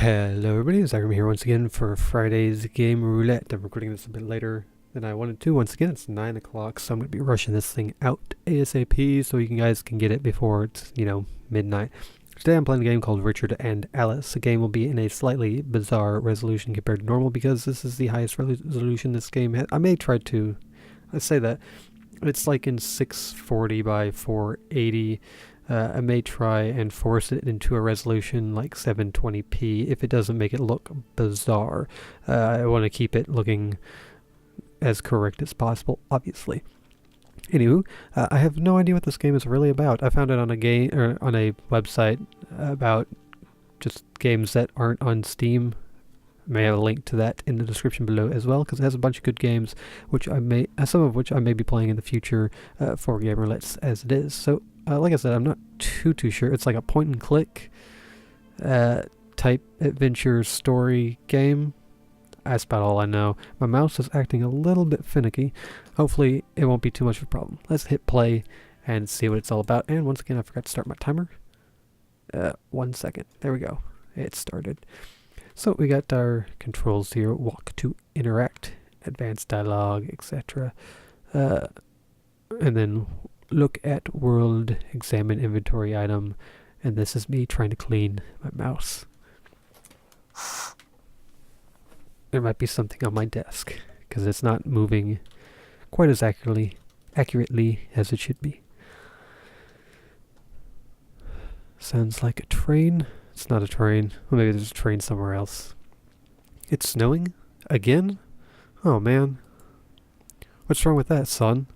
Hello everybody, Zagrom here once again for Friday's game Roulette. I'm recording this a bit later than I wanted to. Once again, it's 9 o'clock, so I'm going to be rushing this thing out ASAP so you guys can get it before it's, midnight. Today I'm playing a game called Richard and Alice. The game will be in a slightly bizarre resolution compared to normal because this is the highest resolution this game has. I may try to, let's say that, it's like in 640 by 480. I may try and force it into a resolution like 720p if it doesn't make it look bizarre. I want to keep it looking as correct as possible, obviously. Anywho, I have no idea what this game is really about. I found it on a game or on a website about just games that aren't on Steam. I may have a link to that in the description below as well, because it has a bunch of good games, which some of which I may be playing in the future for Game Roulettes as it is. So. Like I said, I'm not too sure. It's like a point and click type adventure story game. That's about all I know. My mouse is acting a little bit finicky. Hopefully it won't be too much of a problem. Let's hit play and see what it's all about. And once again, I forgot to start my timer. 1 second. There we go. It started. So we got our controls here. Walk to interact, advanced dialogue, etc. And then look at world, examine inventory item, and this is me trying to clean my mouse. There might be something on my desk because it's not moving quite as accurately as it should be. Sounds like a train. It's not a train. Well, maybe there's a train somewhere else. It's snowing again? Oh man. What's wrong with that, son?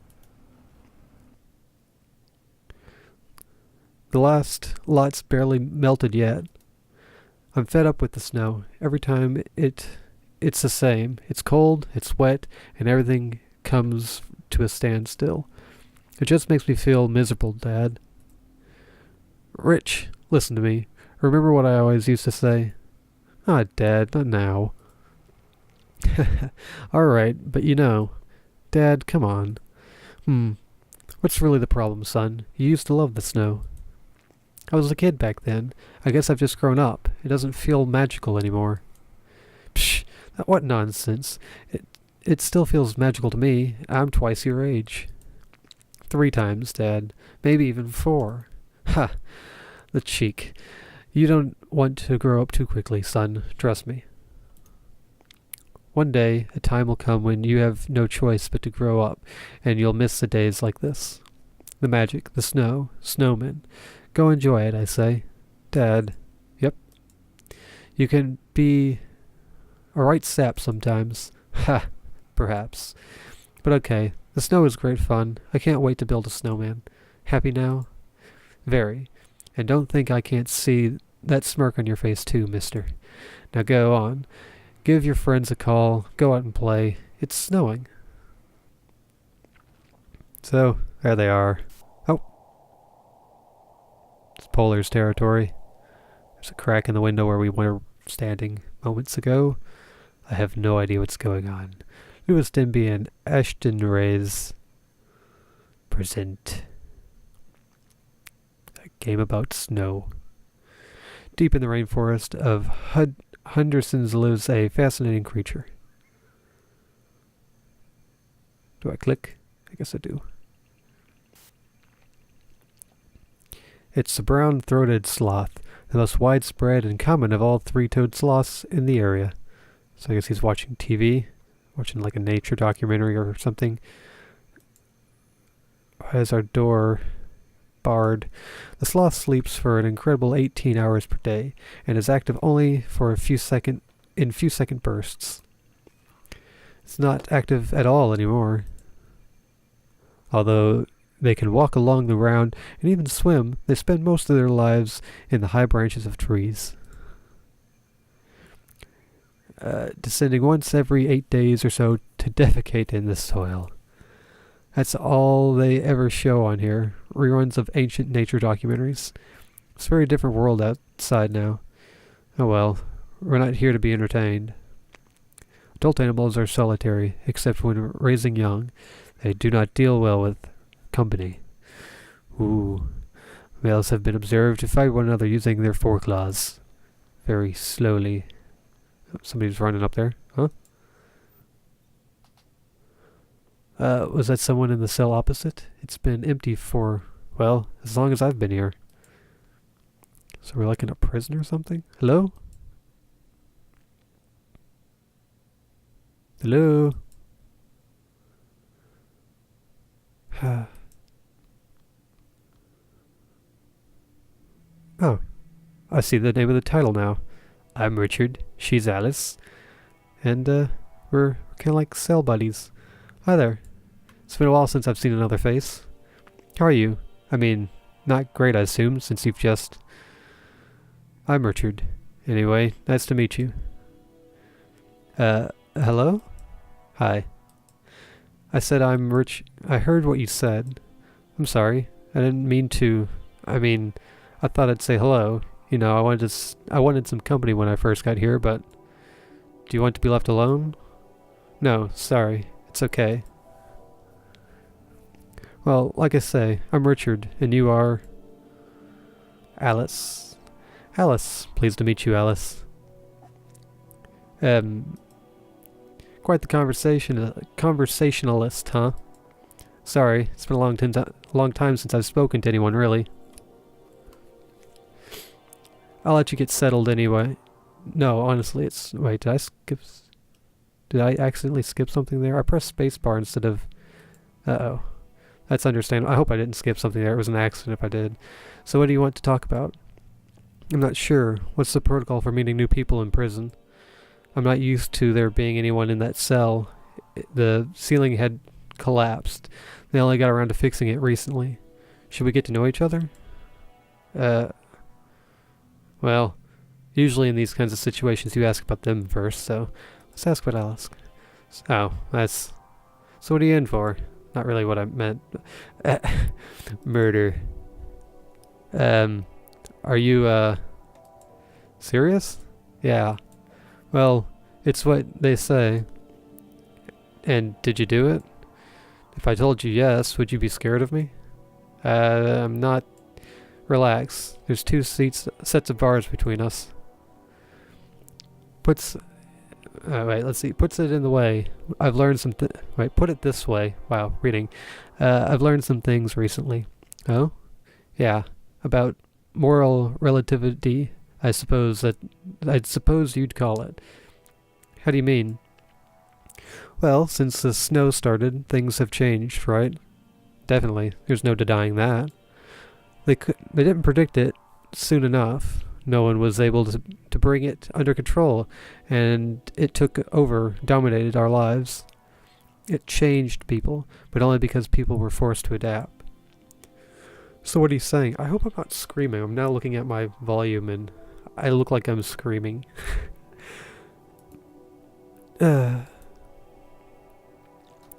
The last lot's barely melted yet. I'm fed up with the snow. Every time it's the same. It's cold, it's wet, and everything comes to a standstill. It just makes me feel miserable, Dad. Rich, listen to me. Remember what I always used to say? Ah, Dad, not now. Alright, but Dad, come on. What's really the problem, son? You used to love the snow. I was a kid back then. I guess I've just grown up. It doesn't feel magical anymore. Psh, what nonsense. It still feels magical to me. I'm twice your age. 3 times, Dad. Maybe even 4. Ha! The cheek. You don't want to grow up too quickly, son. Trust me. One day, a time will come when you have no choice but to grow up, and you'll miss the days like this. The magic, the snow, snowmen. Go enjoy it, I say. Dad. Yep. You can be a right sap sometimes. Ha! Perhaps. But okay, the snow is great fun. I can't wait to build a snowman. Happy now? Very. And don't think I can't see that smirk on your face too, mister. Now go on. Give your friends a call. Go out and play. It's snowing. So, there they are. Oh. It's Polar's territory. There's a crack in the window where we were standing moments ago. I have no idea what's going on. Louis Denby and Ashton Reyes present a game about snow. Deep in the rainforest of Henderson's lives a fascinating creature. Do I click? I guess I do. It's the brown-throated sloth, the most widespread and common of all 3-toed sloths in the area. So I guess he's watching TV, watching like a nature documentary or something. Has our door barred. The sloth sleeps for an incredible 18 hours per day and is active only for in few second bursts. It's not active at all anymore. Although they can walk along the ground and even swim, they spend most of their lives in the high branches of trees, descending once every 8 days or so to defecate in the soil. That's all they ever show on here. Reruns of ancient nature documentaries. It's a very different world outside now. Oh well, we're not here to be entertained. Adult animals are solitary, except when raising young. They do not deal well with company. Ooh. Males have been observed to fight one another using their foreclaws. very slowly. Somebody's running up there. Huh? Was that someone in the cell opposite? It's been empty for, well, as long as I've been here. So we're like in a prison or something? Hello? Hello? Oh, I see the name of the title now. I'm Richard, she's Alice, and we're kind of like cell buddies. Hi there. It's been a while since I've seen another face. How are you? I mean, not great I assume, since you've just... I'm Richard. Anyway, nice to meet you. Hello? Hi. I said I'm Rich... I heard what you said. I'm sorry. I didn't mean to... I mean, I thought I'd say hello. You know, I wanted some company when I first got here, but... Do you want to be left alone? No, sorry. It's okay. Well, like I say, I'm Richard, and you are... Alice. Alice. Pleased to meet you, Alice. Quite the conversationalist, huh? Sorry, it's been a long time since I've spoken to anyone, really. I'll let you get settled anyway. No, honestly, it's... Wait, did I skip... Did I accidentally skip something there? I pressed spacebar instead of... Uh-oh. That's understandable. I hope I didn't skip something there. It was an accident if I did. So what do you want to talk about? I'm not sure. What's the protocol for meeting new people in prison? I'm not used to there being anyone in that cell. The ceiling had collapsed. They only got around to fixing it recently. Should we get to know each other? Well, usually in these kinds of situations you ask about them first, so let's ask what I'll ask. Oh, that's... So what are you in for? Not really what I meant. Murder. Are you, serious? Yeah. Well, it's what they say. And did you do it? If I told you yes, would you be scared of me? I'm not... Relax. There's two sets of bars between us. Wait, let's see. Puts it in the way. I've learned some... Wait, put it this way. Wow, reading. I've learned some things recently. Oh? Yeah. About moral relativity, I'd suppose you'd call it. How do you mean? Well, since the snow started, things have changed, right? Definitely. There's no denying that. They didn't predict it soon enough. No one was able to bring it under control, and it took over, dominated our lives. It changed people, but only because people were forced to adapt. So what are you saying? I hope I'm not screaming. I'm now looking at my volume, and I look like I'm screaming. What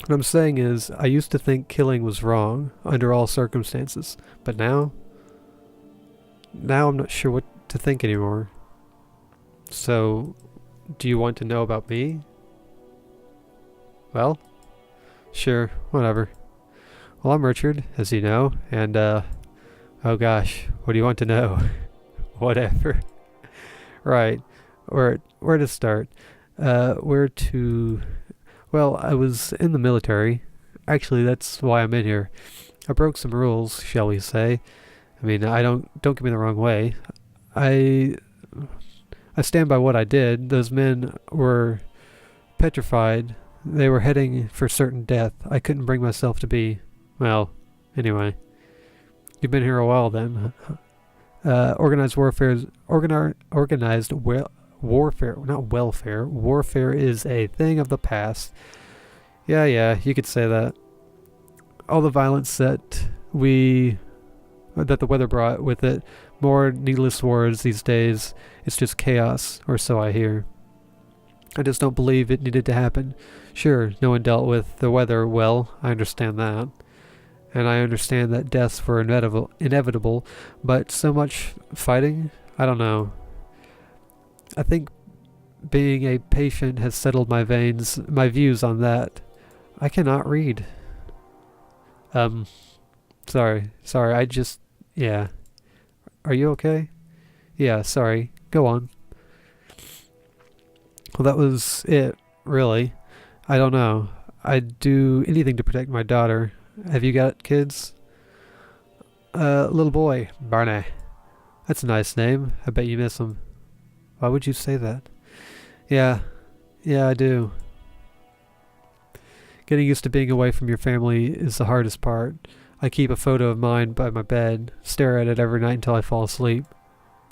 I'm saying is, I used to think killing was wrong, under all circumstances, but now I'm not sure what to think anymore. So, do you want to know about me? Well, sure, whatever. Well, I'm Richard, as you know, and, oh gosh, what do you want to know? Whatever. Right, where to start? Well, I was in the military. Actually, that's why I'm in here. I broke some rules, shall we say. I mean, don't get me the wrong way. I stand by what I did. Those men were petrified. They were heading for certain death. I couldn't bring myself to be... Well, anyway. You've been here a while then. Organized warfare, not welfare. Warfare is a thing of the past. Yeah, you could say that. All the violence that the weather brought with it, more needless wars these days, it's just chaos, or so I hear. I just don't believe it needed to happen. Sure, no one dealt with the weather well, I understand that. And I understand that deaths were inevitable, but so much fighting? I don't know. I think being a patient has settled my views on that. I cannot read. Sorry, yeah. Are you okay? Yeah, sorry. Go on. Well, that was it, really. I don't know. I'd do anything to protect my daughter. Have you got kids? Little boy, Barney. That's a nice name. I bet you miss him. Why would you say that? Yeah, I do. Getting used to being away from your family is the hardest part. I keep a photo of mine by my bed, stare at it every night until I fall asleep.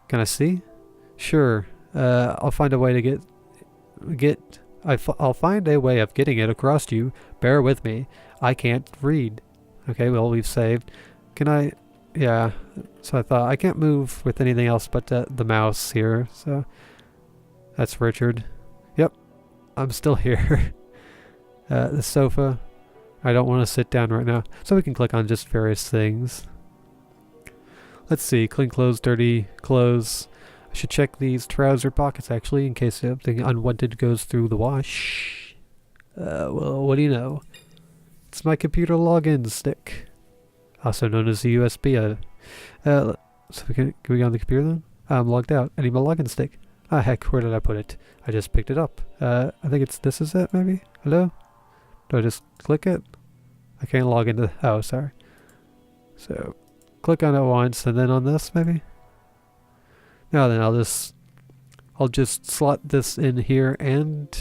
Can I see? Sure. I'll find a way to I'll find a way of getting it across to you. Bear with me. I can't read. Okay, well, we've saved. Can I? Yeah. So I thought I can't move with anything else but the mouse here. So that's Richard. Yep. I'm still here. The sofa. I don't want to sit down right now. So we can click on just various things. Let's see. Clean clothes, dirty clothes. I should check these trouser pockets actually in case something unwanted goes through the wash. Well, what do you know? It's my computer login stick, also known as the USB. So can we go on the computer then? I'm logged out. I need my login stick. Ah, heck, where did I put it? I just picked it up. I think this is it, maybe? Hello? Do I just click it? I can't log into, oh, sorry. So, click on it once, and then on this, maybe? No, then I'll just slot this in here, and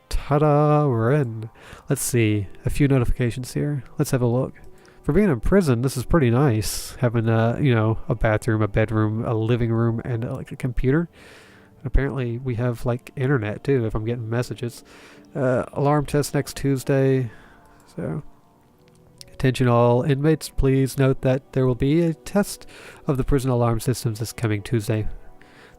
ta-da, we're in. Let's see, a few notifications here. Let's have a look. For being in prison, this is pretty nice. Having a bathroom, a bedroom, a living room, and like a computer. Apparently, we have like internet too. If I'm getting messages, alarm test next Tuesday. So, attention all inmates. Please note that there will be a test of the prison alarm systems this coming Tuesday.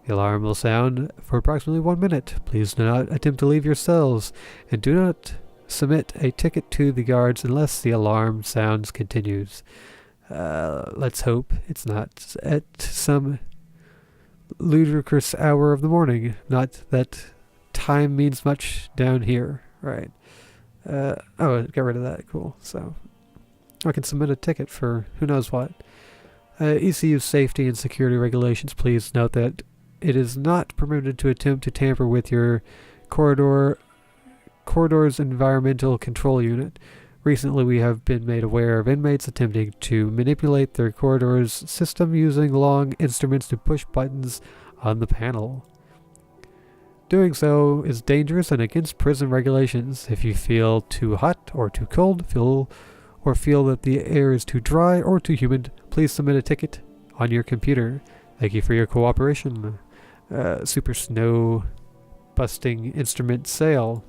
The alarm will sound for approximately 1 minute. Please do not attempt to leave your cells, and do not submit a ticket to the guards unless the alarm sounds continues. Let's hope it's not at some ludicrous hour of the morning. Not that time means much down here. Right. Oh, got rid of that. Cool. So I can submit a ticket for who knows what. ECU safety and security regulations. Please note that it is not permitted to attempt to tamper with your corridor's environmental control unit. Recently, we have been made aware of inmates attempting to manipulate their corridor's system using long instruments to push buttons on the panel. Doing so is dangerous and against prison regulations. If you feel too hot or too cold, feel that the air is too dry or too humid, please submit a ticket on your computer. Thank you for your cooperation. Super Snow Busting Instrument Sale.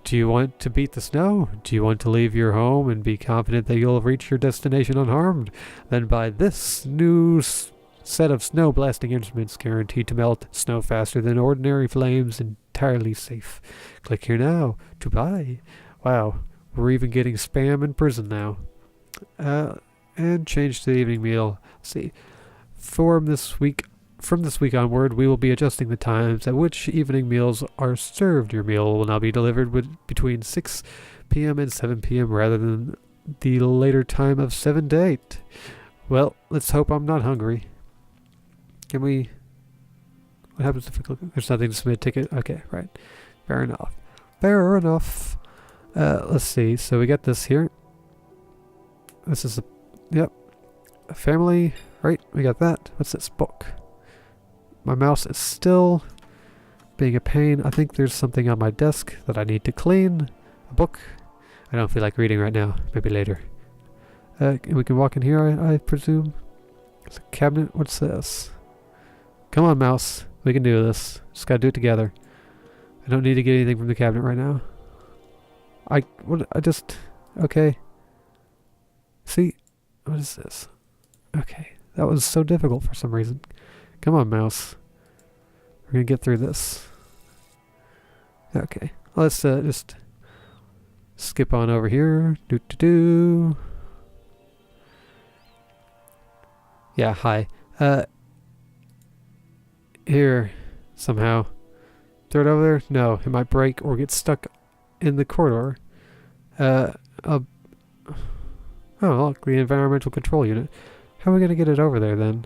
Do you want to beat the snow? Do you want to leave your home and be confident that you'll reach your destination unharmed? Then buy this new set of snow blasting instruments, guaranteed to melt snow faster than ordinary flames, entirely safe. Click here now to buy. Wow, we're even getting spam in prison now. And change to the evening meal. Let's see. From this week onward, we will be adjusting the times at which evening meals are served. Your meal will now be delivered between 6 p.m. and 7 p.m. rather than the later time of 7 to 8. Well, let's hope I'm not hungry. Can we... What happens if we click... There's nothing to submit a ticket? Okay, right. Fair enough. Fair enough. Let's see. So we got this here. This is Yep. A family. Right, we got that. What's this? Book. My mouse is still being a pain. I think there's something on my desk that I need to clean. A book. I don't feel like reading right now. Maybe later. We can walk in here, I presume. It's a cabinet. What's this? Come on, mouse. We can do this. Just gotta do it together. I don't need to get anything from the cabinet right now. Okay. See? What is this? Okay. That was so difficult for some reason. Come on, mouse. We're gonna get through this. Okay. Let's just skip on over here. Yeah, hi. Here, somehow. Throw it over there? No, it might break or get stuck in the corridor. Oh, look, the environmental control unit. How are we gonna get it over there then?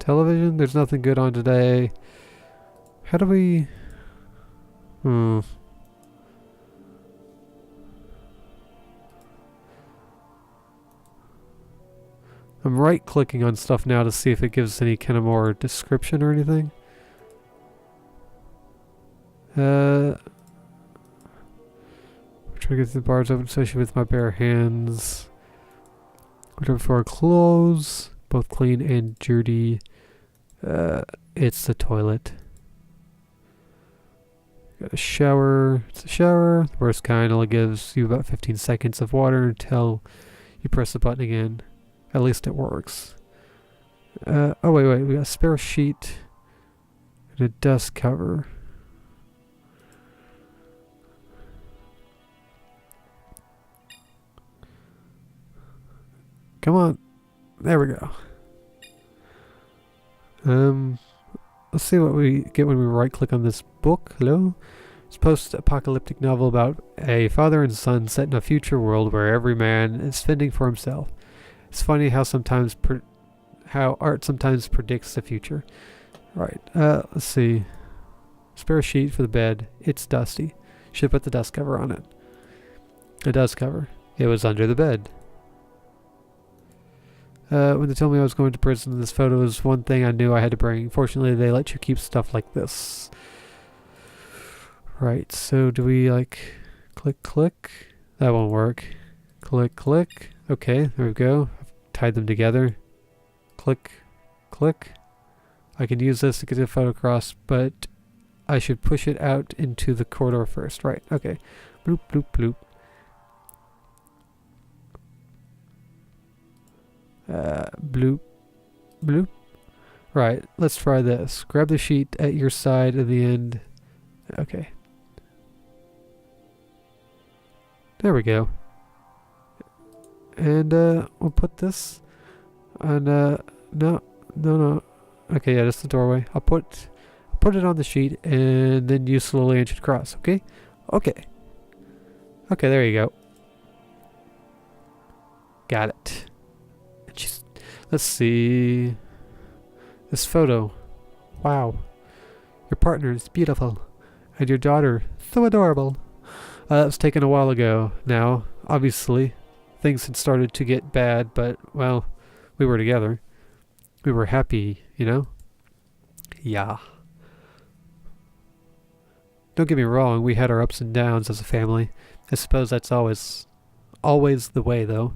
television? There's nothing good on today. How do we... I'm right-clicking on stuff now to see if it gives any kind of more description or anything. Try to get the bars open, especially with my bare hands. Looking for clothes, both clean and dirty. It's the toilet. Got a shower. It's a shower. The worst kind only gives you about 15 seconds of water until you press the button again. At least it works. Oh wait, we got a spare sheet and a dust cover. Come on. There we go. Let's see what we get when we right-click on this book. Hello? It's a post-apocalyptic novel about a father and son set in a future world where every man is fending for himself. It's funny how how art sometimes predicts the future. Right. Let's see. Spare sheet for the bed. It's dusty. Should put the dust cover on it. A dust cover. It was under the bed. When they told me I was going to prison, this photo was one thing I knew I had to bring. Fortunately, they let you keep stuff like this. Right, so do we, like, click? That won't work. Click. Okay, there we go. I've tied them together. Click. I can use this to get the photo across, but I should push it out into the corridor first. Right, okay. Bloop. Bloop. Right, let's try this. Grab the sheet at your side at the end. Okay. There we go. And we'll put this on no. Okay, yeah, that's the doorway. I'll put it on the sheet and then you slowly inch it across, okay? Okay, there you go. Got it. Let's see. This photo. Wow. Your partner is beautiful. And your daughter, so adorable. That was taken a while ago now. Obviously, things had started to get bad, but, well, we were together. We were happy, you know? Yeah. Don't get me wrong, we had our ups and downs as a family. I suppose that's always the way, though.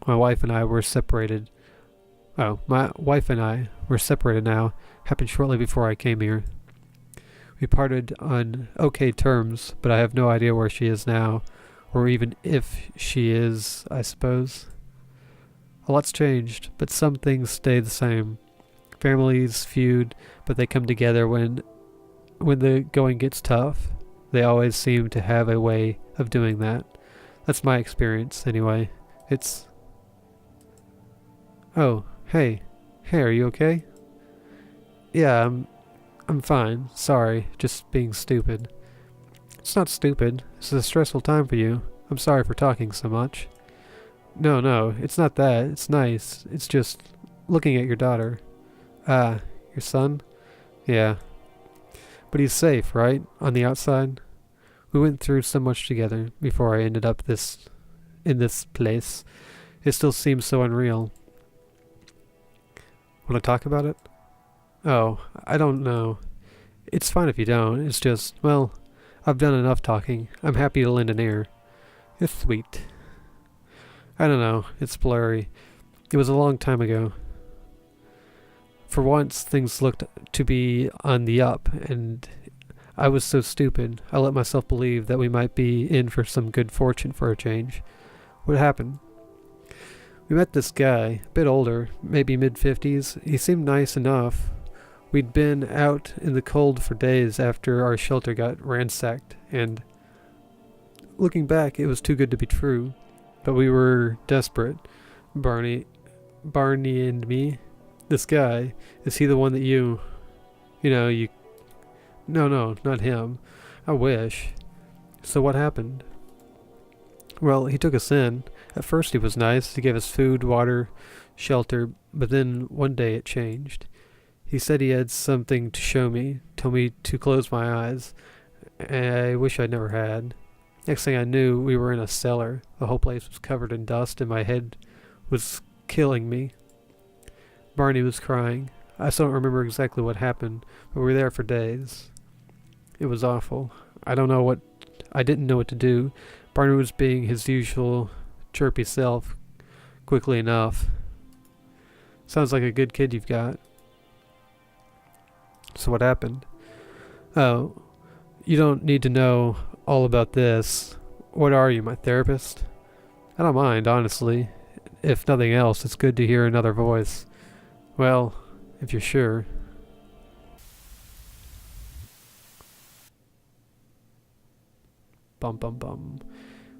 My wife and I were separated. Oh, my wife and I were separated now. Happened shortly before I came here. We parted on okay terms, but I have no idea where she is now, or even if she is, I suppose. A lot's changed, but some things stay the same. Families feud, but they come together when the going gets tough. They always seem to have a way of doing that. That's my experience, anyway. It's... Oh, hey, are you okay? Yeah, I'm fine. Sorry, just being stupid. It's not stupid. This is a stressful time for you. I'm sorry for talking so much. No, it's not that. It's nice. It's just looking at your daughter. Ah, your son? Yeah. But he's safe, right? On the outside? We went through so much together before I ended up in this place. It still seems so unreal. Want to talk about it? Oh, I don't know. It's fine if you don't. It's just, well, I've done enough talking. I'm happy to lend an ear. It's sweet. I don't know. It's blurry. It was a long time ago. For once, things looked to be on the up, and I was so stupid. I let myself believe that we might be in for some good fortune for a change. What happened? We met this guy, a bit older, maybe mid-50s. He seemed nice enough. We'd been out in the cold for days after our shelter got ransacked, and looking back, it was too good to be true. But we were desperate. Barney and me. This guy, is he the one that you... No, not him. I wish. So what happened? Well, he took us in. At first he was nice. He gave us food, water, shelter, but then one day it changed. He said he had something to show me, told me to close my eyes. I wish I'd never had. Next thing I knew, we were in a cellar. The whole place was covered in dust and my head was killing me. Barney was crying. I still don't remember exactly what happened, but we were there for days. It was awful. I didn't know what to do. Barney was being his usual chirpy self quickly enough. Sounds like a good kid you've got. So what happened? Oh, you don't need to know all about this. What are you, my therapist? I don't mind, honestly. If nothing else, it's good to hear another voice. Well, if you're sure. Bum bum bum.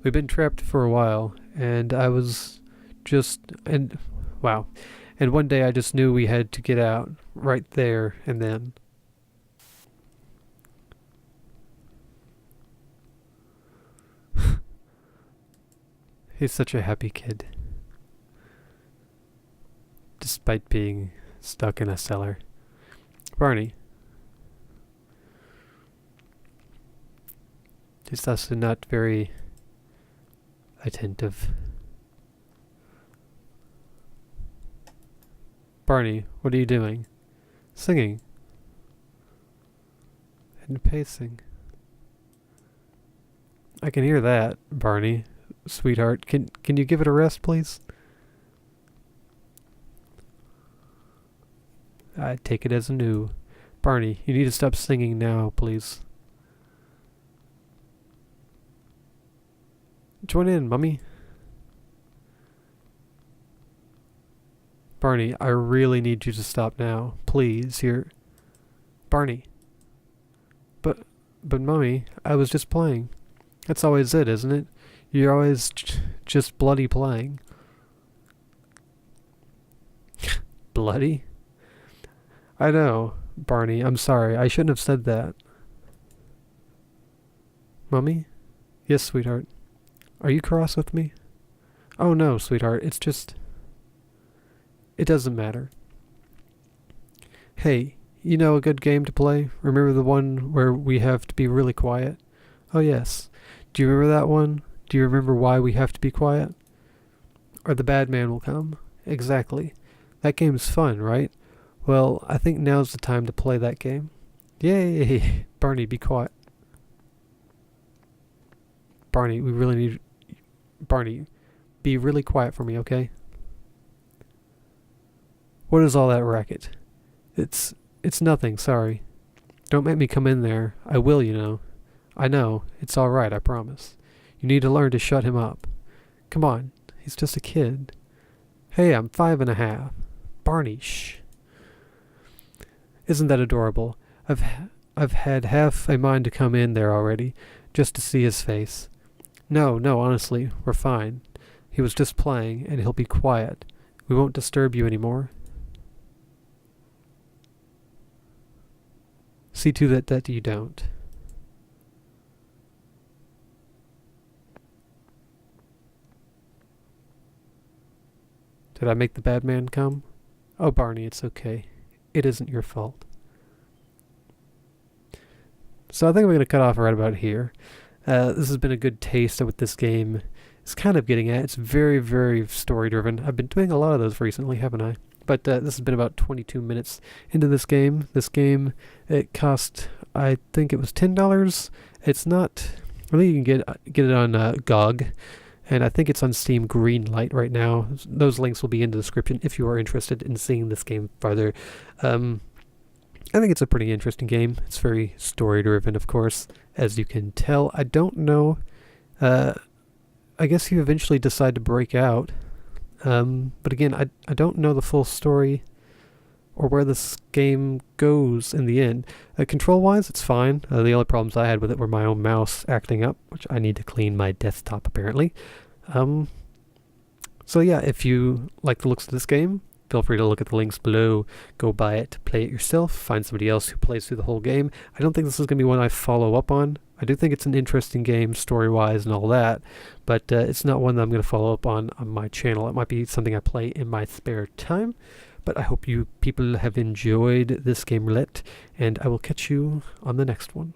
We've been trapped for a while, and wow. And one day I just knew we had to get out, right there and then. He's such a happy kid. Despite being stuck in a cellar. Barney. He's also not very attentive. Barney, what are you doing? Singing. And pacing. I can hear that, Barney. Sweetheart, can you give it a rest, please? I take it as a no. Barney, you need to stop singing now, please. Join in, Mummy. Barney, I really need you to stop now. Please, Barney. But Mummy, I was just playing. That's always it, isn't it? You're always just bloody playing. Bloody? I know, Barney, I'm sorry. I shouldn't have said that. Mummy? Yes, sweetheart. Are you cross with me? Oh no, sweetheart, it's just... It doesn't matter. Hey, you know a good game to play? Remember the one where we have to be really quiet? Oh yes. Do you remember that one? Do you remember why we have to be quiet? Or the bad man will come? Exactly. That game's fun, right? Well, I think now's the time to play that game. Yay! Barney, be quiet. Barney, we really need... Barney, be really quiet for me, okay? What is all that racket? It's nothing, sorry. Don't make me come in there. I will, you know. I know. It's all right, I promise. You need to learn to shut him up. Come on. He's just a kid. Hey, I'm 5.5. Barney, shh. Isn't that adorable? I've had half a mind to come in there already, just to see his face. No, honestly, we're fine. He was just playing, and he'll be quiet. We won't disturb you anymore. See to that you don't. Did I make the bad man come? Oh, Barney, it's okay. It isn't your fault. So I think I'm going to cut off right about here. This has been a good taste of what this game is kind of getting at. It's very, very story-driven. I've been doing a lot of those recently, haven't I? But this has been about 22 minutes into this game. This game, it cost, I think it was $10. It's not... I think you can get it on GOG. And I think it's on Steam Greenlight right now. Those links will be in the description if you are interested in seeing this game further. I think it's a pretty interesting game. It's very story-driven, of course, as you can tell. I don't know. I guess you eventually decide to break out. But again, I don't know the full story or where this game goes in the end. Control-wise, it's fine. The only problems I had with it were my own mouse acting up, which I need to clean my desktop, apparently. So yeah, if you like the looks of this game, feel free to look at the links below, go buy it, play it yourself, find somebody else who plays through the whole game. I don't think this is going to be one I follow up on. I do think it's an interesting game, story-wise and all that, but it's not one that I'm going to follow up on my channel. It might be something I play in my spare time, But I hope you people have enjoyed this game Roulette, and I will catch you on the next one.